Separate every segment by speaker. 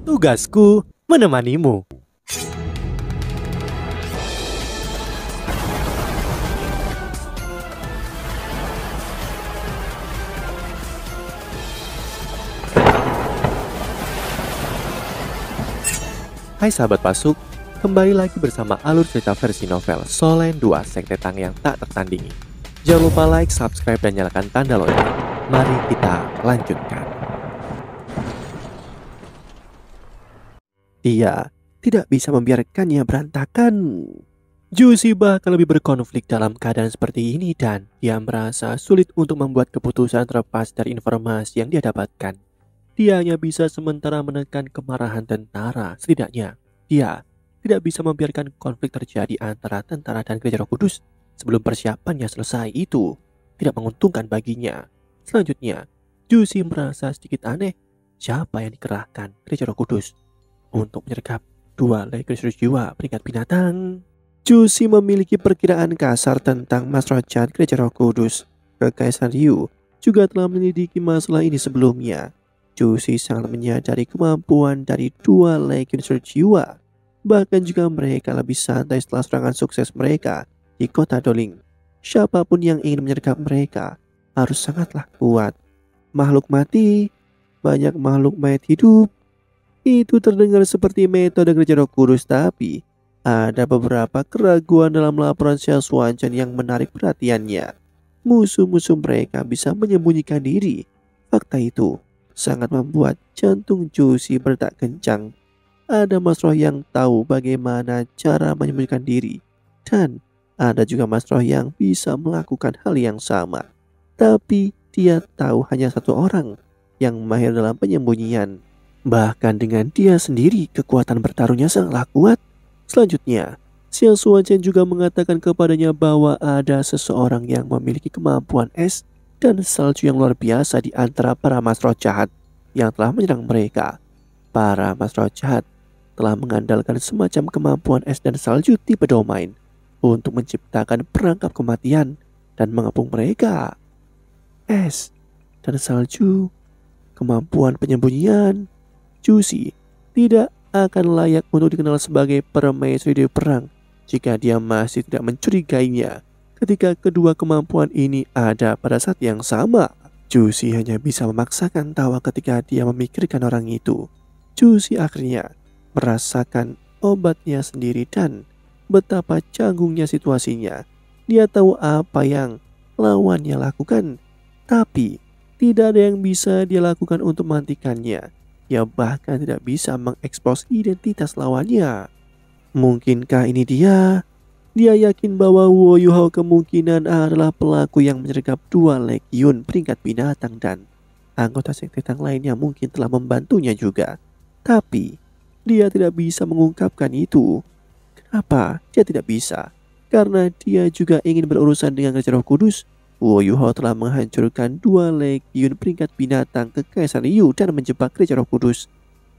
Speaker 1: Tugasku menemanimu. Hai sahabat Pasuk, kembali lagi bersama alur cerita versi novel Solen 2 Sekte Tang yang tak tertandingi. Jangan lupa like, subscribe, dan nyalakan tanda lonceng. Mari kita lanjutkan. Dia tidak bisa membiarkannya berantakan. Juicy bahkan lebih berkonflik dalam keadaan seperti ini dan dia merasa sulit untuk membuat keputusan terlepas dari informasi yang dia dapatkan. Dia hanya bisa sementara menekan kemarahan tentara. Setidaknya, dia tidak bisa membiarkan konflik terjadi antara tentara dan Gereja Roh Kudus sebelum persiapannya selesai. Itu tidak menguntungkan baginya. Selanjutnya, Juicy merasa sedikit aneh. Siapa yang dikerahkan Gereja Roh Kudus untuk menyergap 2 legionaris jiwa peringkat binatang? Juicy memiliki perkiraan kasar tentang Mas Rochat Gereja Roh Kudus. Kekaisaran Ryu juga telah menyelidiki masalah ini sebelumnya. Juicy sangat menyadari kemampuan dari 2 legionaris jiwa. Bahkan juga mereka lebih santai setelah serangan sukses mereka di kota Doling. Siapapun yang ingin menyergap mereka harus sangatlah kuat. Makhluk mati, banyak makhluk mayat hidup. Itu terdengar seperti metode Gereja Roh Kudus, tapi ada beberapa keraguan dalam laporan Xiaoshuanchan yang menarik perhatiannya. Musuh-musuh mereka bisa menyembunyikan diri. Fakta itu sangat membuat jantung Juicy berdetak kencang. Ada Mas Roh yang tahu bagaimana cara menyembunyikan diri, dan ada juga Mas Roh yang bisa melakukan hal yang sama. Tapi dia tahu hanya satu orang yang mahir dalam penyembunyian. Bahkan dengan dia sendiri, kekuatan bertarungnya sangatlah kuat. Selanjutnya, Xiaoshuanchan juga mengatakan kepadanya bahwa ada seseorang yang memiliki kemampuan es dan salju yang luar biasa di antara para Mas Roh jahat yang telah menyerang mereka. Para Mas Roh jahat telah mengandalkan semacam kemampuan es dan salju tipe domain untuk menciptakan perangkap kematian dan mengepung mereka. Es dan salju, kemampuan penyembunyian. Juicy tidak akan layak untuk dikenal sebagai permaisuri dewa perang jika dia masih tidak mencurigainya. Ketika kedua kemampuan ini ada pada saat yang sama, Juicy hanya bisa memaksakan tawa ketika dia memikirkan orang itu. Juicy akhirnya merasakan obatnya sendiri dan betapa canggungnya situasinya. Dia tahu apa yang lawannya lakukan, tapi tidak ada yang bisa dia lakukan untuk menghentikannya. Dia bahkan tidak bisa mengekspos identitas lawannya. Mungkinkah ini dia? Dia yakin bahwa Wu Yuhao kemungkinan adalah pelaku yang menyergap 2 legiun peringkat binatang dan anggota sekte Tang lainnya mungkin telah membantunya juga. Tapi dia tidak bisa mengungkapkan itu. Kenapa dia tidak bisa? Karena dia juga ingin berurusan dengan Gereja Roh Kudus. Wu Yuhao telah menghancurkan 2 legiun peringkat binatang Kekaisaran Ryu dan menjebak Gereja Roh Kudus.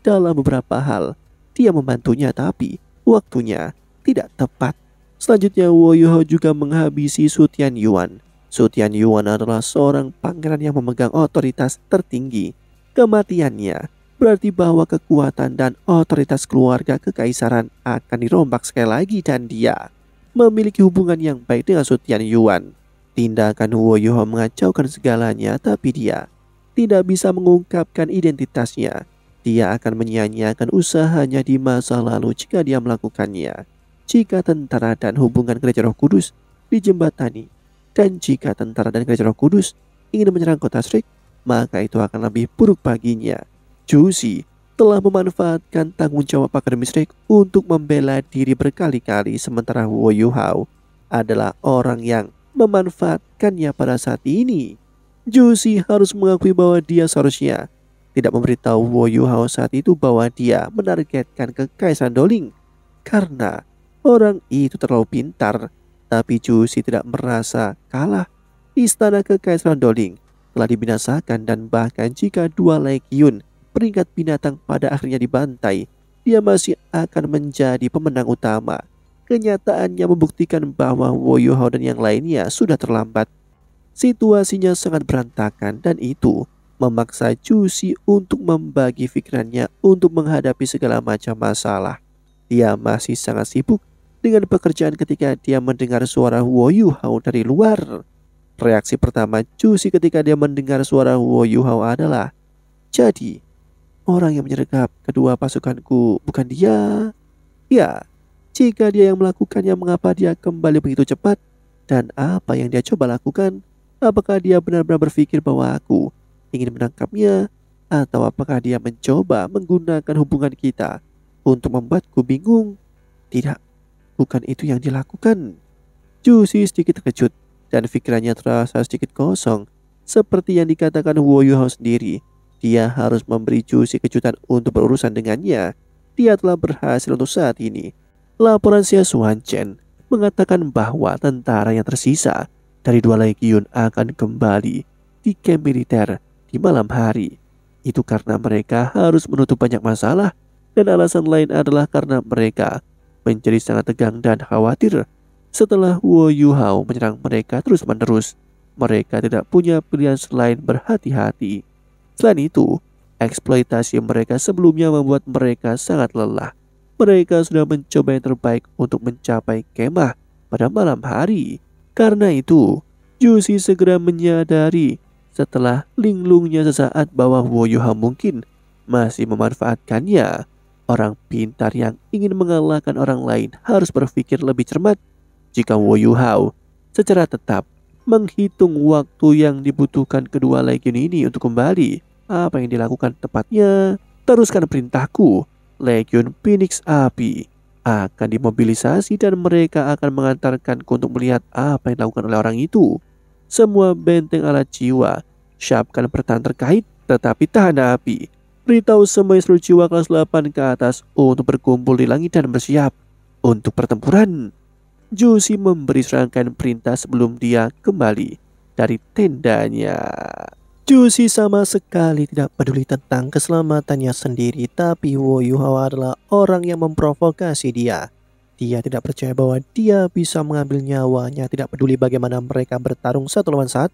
Speaker 1: Dalam beberapa hal, dia membantunya tapi waktunya tidak tepat. Selanjutnya, Wu Yuhao juga menghabisi Su Tianyuan. Su Tianyuan adalah seorang pangeran yang memegang otoritas tertinggi. Kematiannya berarti bahwa kekuatan dan otoritas keluarga kekaisaran akan dirombak sekali lagi dan dia memiliki hubungan yang baik dengan Su Tianyuan. Tindakan Wu Yuhao mengacaukan segalanya, tapi dia tidak bisa mengungkapkan identitasnya. Dia akan menyia-nyiakan usahanya di masa lalu jika dia melakukannya. Jika tentara dan hubungan Gereja Roh Kudus dijembatani, dan jika tentara dan Gereja Roh Kudus ingin menyerang kota Shrek, maka itu akan lebih buruk baginya. Juicy telah memanfaatkan tanggung jawab Akademi Shrek untuk membela diri berkali-kali, sementara Wu Yuhao adalah orang yang memanfaatkannya pada saat ini. Juicy harus mengakui bahwa dia seharusnya tidak memberitahu Wu Yuhao saat itu bahwa dia menargetkan Kekaisaran Doling karena orang itu terlalu pintar. Tapi Juicy tidak merasa kalah. Istana Kekaisaran Doling telah dibinasakan dan bahkan jika 2 legiun peringkat binatang pada akhirnya dibantai, dia masih akan menjadi pemenang utama. Kenyataannya membuktikan bahwa Wu Yuhao dan yang lainnya sudah terlambat. Situasinya sangat berantakan dan itu memaksa Juicy untuk membagi pikirannya untuk menghadapi segala macam masalah. Dia masih sangat sibuk dengan pekerjaan ketika dia mendengar suara Wo Yuhao dari luar. Reaksi pertama Juicy ketika dia mendengar suara Wo Yuhao adalah, jadi orang yang menyergap kedua pasukanku bukan dia? Ya, jika dia yang melakukannya, mengapa dia kembali begitu cepat? Dan apa yang dia coba lakukan? Apakah dia benar-benar berpikir bahwa aku ingin menangkapnya? Atau apakah dia mencoba menggunakan hubungan kita untuk membuatku bingung? Tidak, bukan itu yang dilakukan. Juicy sedikit terkejut dan pikirannya terasa sedikit kosong. Seperti yang dikatakan Wo Yuhao sendiri, dia harus memberi Juicy kejutan untuk berurusan dengannya. Dia telah berhasil untuk saat ini. Laporan Xia Xuanchen mengatakan bahwa tentara yang tersisa dari 2 legiun akan kembali di kamp militer di malam hari. Itu karena mereka harus menutup banyak masalah, dan alasan lain adalah karena mereka menjadi sangat tegang dan khawatir setelah Wo Yuhao menyerang mereka terus-menerus. Mereka tidak punya pilihan selain berhati-hati. Selain itu, eksploitasi mereka sebelumnya membuat mereka sangat lelah. Mereka sudah mencoba yang terbaik untuk mencapai kemah pada malam hari. Karena itu, Juicy segera menyadari setelah linglungnya sesaat bahwa Wo Yuhao mungkin masih memanfaatkannya. Orang pintar yang ingin mengalahkan orang lain harus berpikir lebih cermat. Jika Wo Yuhao secara tetap menghitung waktu yang dibutuhkan kedua legiun ini untuk kembali, apa yang dilakukan tepatnya? Teruskan perintahku. Legiun Phoenix Api akan dimobilisasi dan mereka akan mengantarkanku untuk melihat apa yang dilakukan oleh orang itu. Semua benteng alat jiwa, siapkan pertahanan terkait, tetapi tahan api. Beritahu semua instruksi jiwa kelas 8 ke atas untuk berkumpul di langit dan bersiap untuk pertempuran. Juicy memberi serangkaian perintah sebelum dia kembali dari tendanya. Juicy sama sekali tidak peduli tentang keselamatannya sendiri, tapi Wo Yuhao adalah orang yang memprovokasi dia. Dia tidak percaya bahwa dia bisa mengambil nyawanya, tidak peduli bagaimana mereka bertarung 1 lawan 1.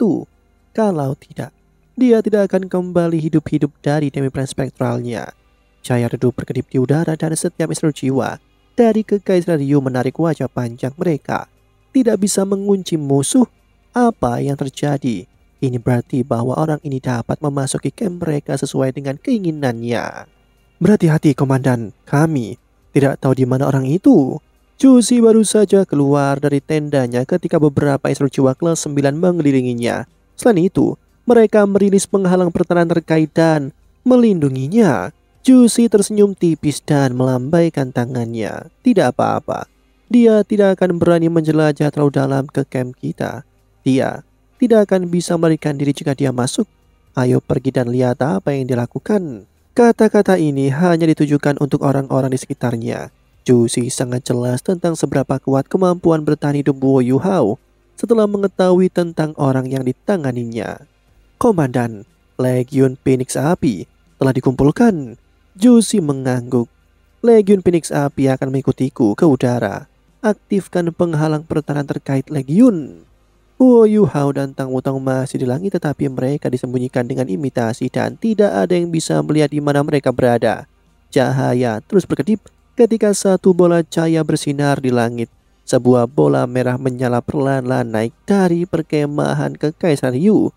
Speaker 1: Kalau tidak, dia tidak akan kembali hidup-hidup dari demiplan spektralnya. Cahaya redup berkedip di udara dan setiap instruksi jiwa dari Kekaisaran Ryu menarik wajah panjang mereka. Tidak bisa mengunci musuh. Apa yang terjadi? Ini berarti bahwa orang ini dapat memasuki camp mereka sesuai dengan keinginannya. Berhati-hati komandan, kami tidak tahu di mana orang itu. Juicy baru saja keluar dari tendanya ketika beberapa instruksi jiwa kelas 9 mengelilinginya. Selain itu, mereka merilis penghalang pertahanan terkait dan melindunginya. Juicy tersenyum tipis dan melambaikan tangannya. Tidak apa-apa, dia tidak akan berani menjelajah terlalu dalam ke camp kita. Dia tidak akan bisa melarikan diri jika dia masuk. Ayo pergi dan lihat apa yang dilakukan. Kata-kata ini hanya ditujukan untuk orang-orang di sekitarnya. Juicy sangat jelas tentang seberapa kuat kemampuan bertahan hidup Wo Yuhao setelah mengetahui tentang orang yang ditanganinya. Komandan, Legiun Phoenix Api telah dikumpulkan. Juicy mengangguk. Legiun Phoenix Api akan mengikutiku ke udara. Aktifkan penghalang pertahanan terkait Legiun. Wo Yuhao dan Tang Wutong masih di langit, tetapi mereka disembunyikan dengan imitasi dan tidak ada yang bisa melihat di mana mereka berada. Cahaya terus berkedip ketika satu bola cahaya bersinar di langit. Sebuah bola merah menyala perlahan-lahan naik dari perkemahan Kekaisaran Ryu.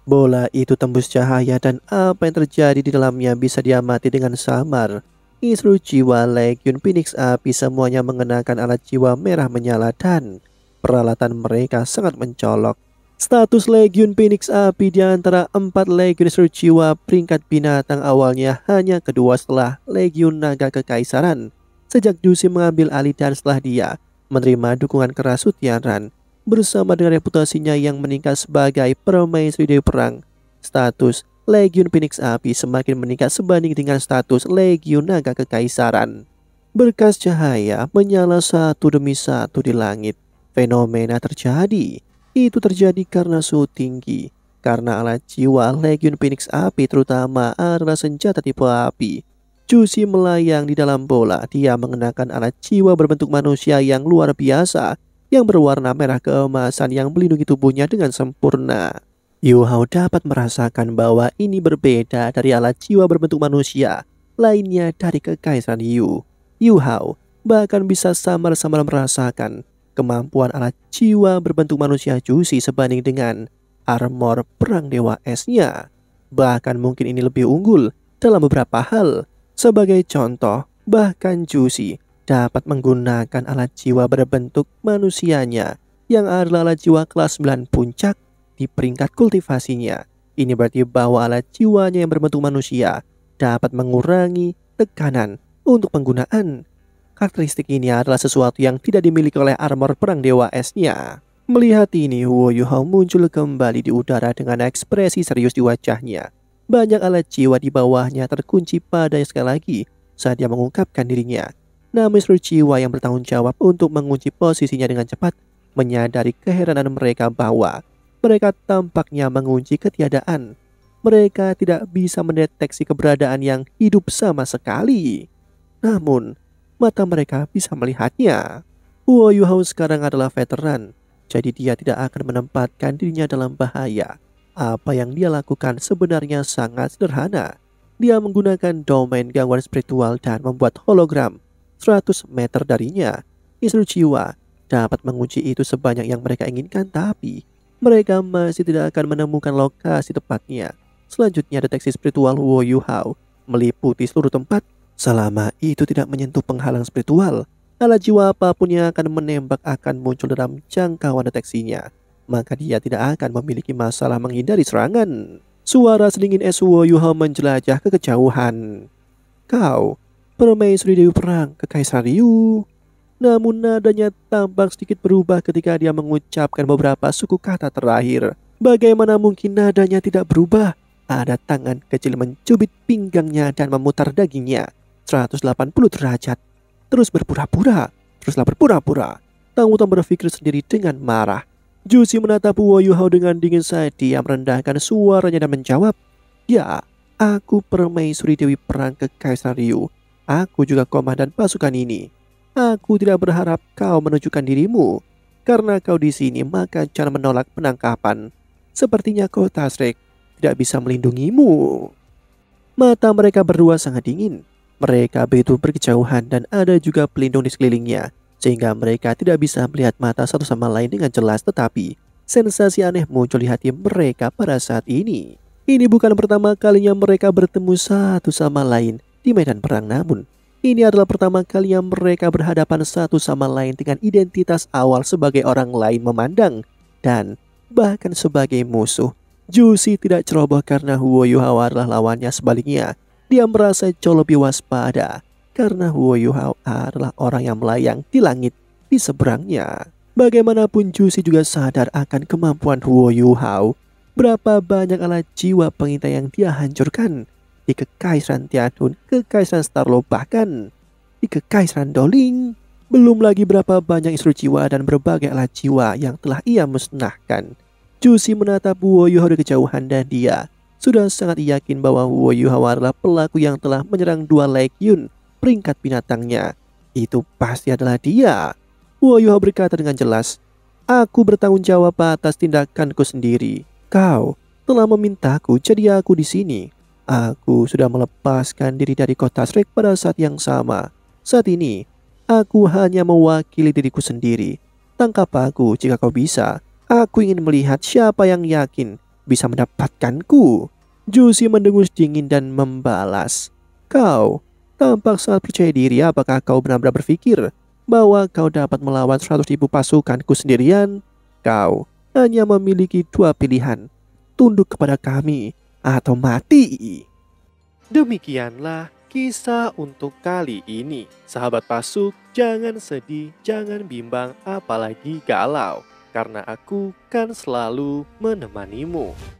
Speaker 1: Bola itu tembus cahaya dan apa yang terjadi di dalamnya bisa diamati dengan samar. Instruksi jiwa Legiun Phoenix Api semuanya mengenakan alat jiwa merah menyala dan peralatan mereka sangat mencolok. Status Legiun Phoenix Api di antara 4 Legiun instruksi jiwa peringkat binatang awalnya hanya kedua setelah Legiun Naga Kekaisaran. Sejak Juicy mengambil alih dan setelah dia menerima dukungan keras Sutiaran, bersama dengan reputasinya yang meningkat sebagai permaisuri Dewi Perang, status Legiun Phoenix Api semakin meningkat sebanding dengan status Legiun Naga Kekaisaran. Berkas cahaya menyala satu demi satu di langit. Fenomena terjadi. Itu terjadi karena suhu tinggi. Karena alat jiwa Legiun Phoenix Api terutama adalah senjata tipe api. Juicy melayang di dalam bola. Dia mengenakan alat jiwa berbentuk manusia yang luar biasa, yang berwarna merah keemasan yang melindungi tubuhnya dengan sempurna. Yu Hao dapat merasakan bahwa ini berbeda dari alat jiwa berbentuk manusia lainnya dari Kekaisaran Yu. Yu Hao bahkan bisa samar-samar merasakan kemampuan alat jiwa berbentuk manusia Jusi sebanding dengan armor perang Dewa Es-nya. Bahkan mungkin ini lebih unggul dalam beberapa hal. Sebagai contoh, bahkan Jusi dapat menggunakan alat jiwa berbentuk manusianya yang adalah alat jiwa kelas 9 puncak di peringkat kultivasinya. Ini berarti bahwa alat jiwanya yang berbentuk manusia dapat mengurangi tekanan untuk penggunaan. Karakteristik ini adalah sesuatu yang tidak dimiliki oleh armor perang Dewa Es-nya. Melihat ini, Huo Yuhao muncul kembali di udara dengan ekspresi serius di wajahnya. Banyak alat jiwa di bawahnya terkunci padanya sekali lagi saat dia mengungkapkan dirinya. Namun seluruh jiwa yang bertanggung jawab untuk mengunci posisinya dengan cepat menyadari keheranan mereka bahwa mereka tampaknya mengunci ketiadaan. Mereka tidak bisa mendeteksi keberadaan yang hidup sama sekali. Namun, mata mereka bisa melihatnya. Huo Yuhao sekarang adalah veteran, jadi dia tidak akan menempatkan dirinya dalam bahaya. Apa yang dia lakukan sebenarnya sangat sederhana. Dia menggunakan domain gangguan spiritual dan membuat hologram 100 meter darinya. Seluruh jiwa dapat mengunci itu sebanyak yang mereka inginkan, tapi mereka masih tidak akan menemukan lokasi tepatnya. Selanjutnya, deteksi spiritual Huo Yuhao meliputi seluruh tempat. Selama itu tidak menyentuh penghalang spiritual, alat jiwa apapun yang akan menembak akan muncul dalam jangkauan deteksinya. Maka dia tidak akan memiliki masalah menghindari serangan. Suara sedingin es Huo Yuhao menjelajah ke kejauhan. Kau, permaisuri Dewi Perang Kekaisaran Ryu. Namun nadanya tampak sedikit berubah ketika dia mengucapkan beberapa suku kata terakhir. Bagaimana mungkin nadanya tidak berubah? Ada tangan kecil mencubit pinggangnya dan memutar dagingnya 180 derajat. Terus berpura-pura. Tang Wutong berpikir sendiri dengan marah. Jusi menatap Huo Yuhao dengan dingin saat dia merendahkan suaranya dan menjawab, "Ya, aku permaisuri Dewi Perang Kekaisaran Ryu. Aku juga komandan pasukan ini. Aku tidak berharap kau menunjukkan dirimu. Karena kau di sini, maka jangan menolak penangkapan. Sepertinya kota Shrek tidak bisa melindungimu." Mata mereka berdua sangat dingin. Mereka begitu berkejauhan dan ada juga pelindung di sekelilingnya, sehingga mereka tidak bisa melihat mata satu sama lain dengan jelas. Tetapi sensasi aneh muncul di hati mereka pada saat ini. Ini bukan pertama kalinya mereka bertemu satu sama lain di medan perang, namun ini adalah pertama kalinya mereka berhadapan satu sama lain dengan identitas awal sebagai orang lain memandang dan bahkan sebagai musuh. Jusi tidak ceroboh karena Huo Yuhao adalah lawannya. Sebaliknya, dia merasa jauh lebih waspada karena Huo Yuhao adalah orang yang melayang di langit di seberangnya. Bagaimanapun Jusi juga sadar akan kemampuan Huo Yuhao. Berapa banyak alat jiwa pengintai yang dia hancurkan di Kekaisaran Tianhun, Kekaisaran Starlo, bahkan di Kekaisaran Doling. Belum lagi berapa banyak instruksi jiwa dan berbagai alat jiwa yang telah ia musnahkan. Jusi menatap Huo Yuhao dari kejauhan dan dia sudah sangat yakin bahwa Huo Yuhao adalah pelaku yang telah menyerang dua legiun peringkat binatangnya. Itu pasti adalah dia. Huo Yuhao berkata dengan jelas, "Aku bertanggung jawab atas tindakanku sendiri. Kau telah memintaku, jadi aku di sini. Aku sudah melepaskan diri dari kota Shrek pada saat yang sama. Saat ini, aku hanya mewakili diriku sendiri. Tangkap aku jika kau bisa. Aku ingin melihat siapa yang yakin bisa mendapatkanku." Jusi mendengus dingin dan membalas, "Kau tampak sangat percaya diri. Apakah kau benar-benar berpikir bahwa kau dapat melawan 100.000 pasukanku sendirian? Kau hanya memiliki dua pilihan, tunduk kepada kami atau mati." Demikianlah kisah untuk kali ini. Sahabat Pasuk, jangan sedih, jangan bimbang, apalagi galau, karena aku kan selalu menemanimu.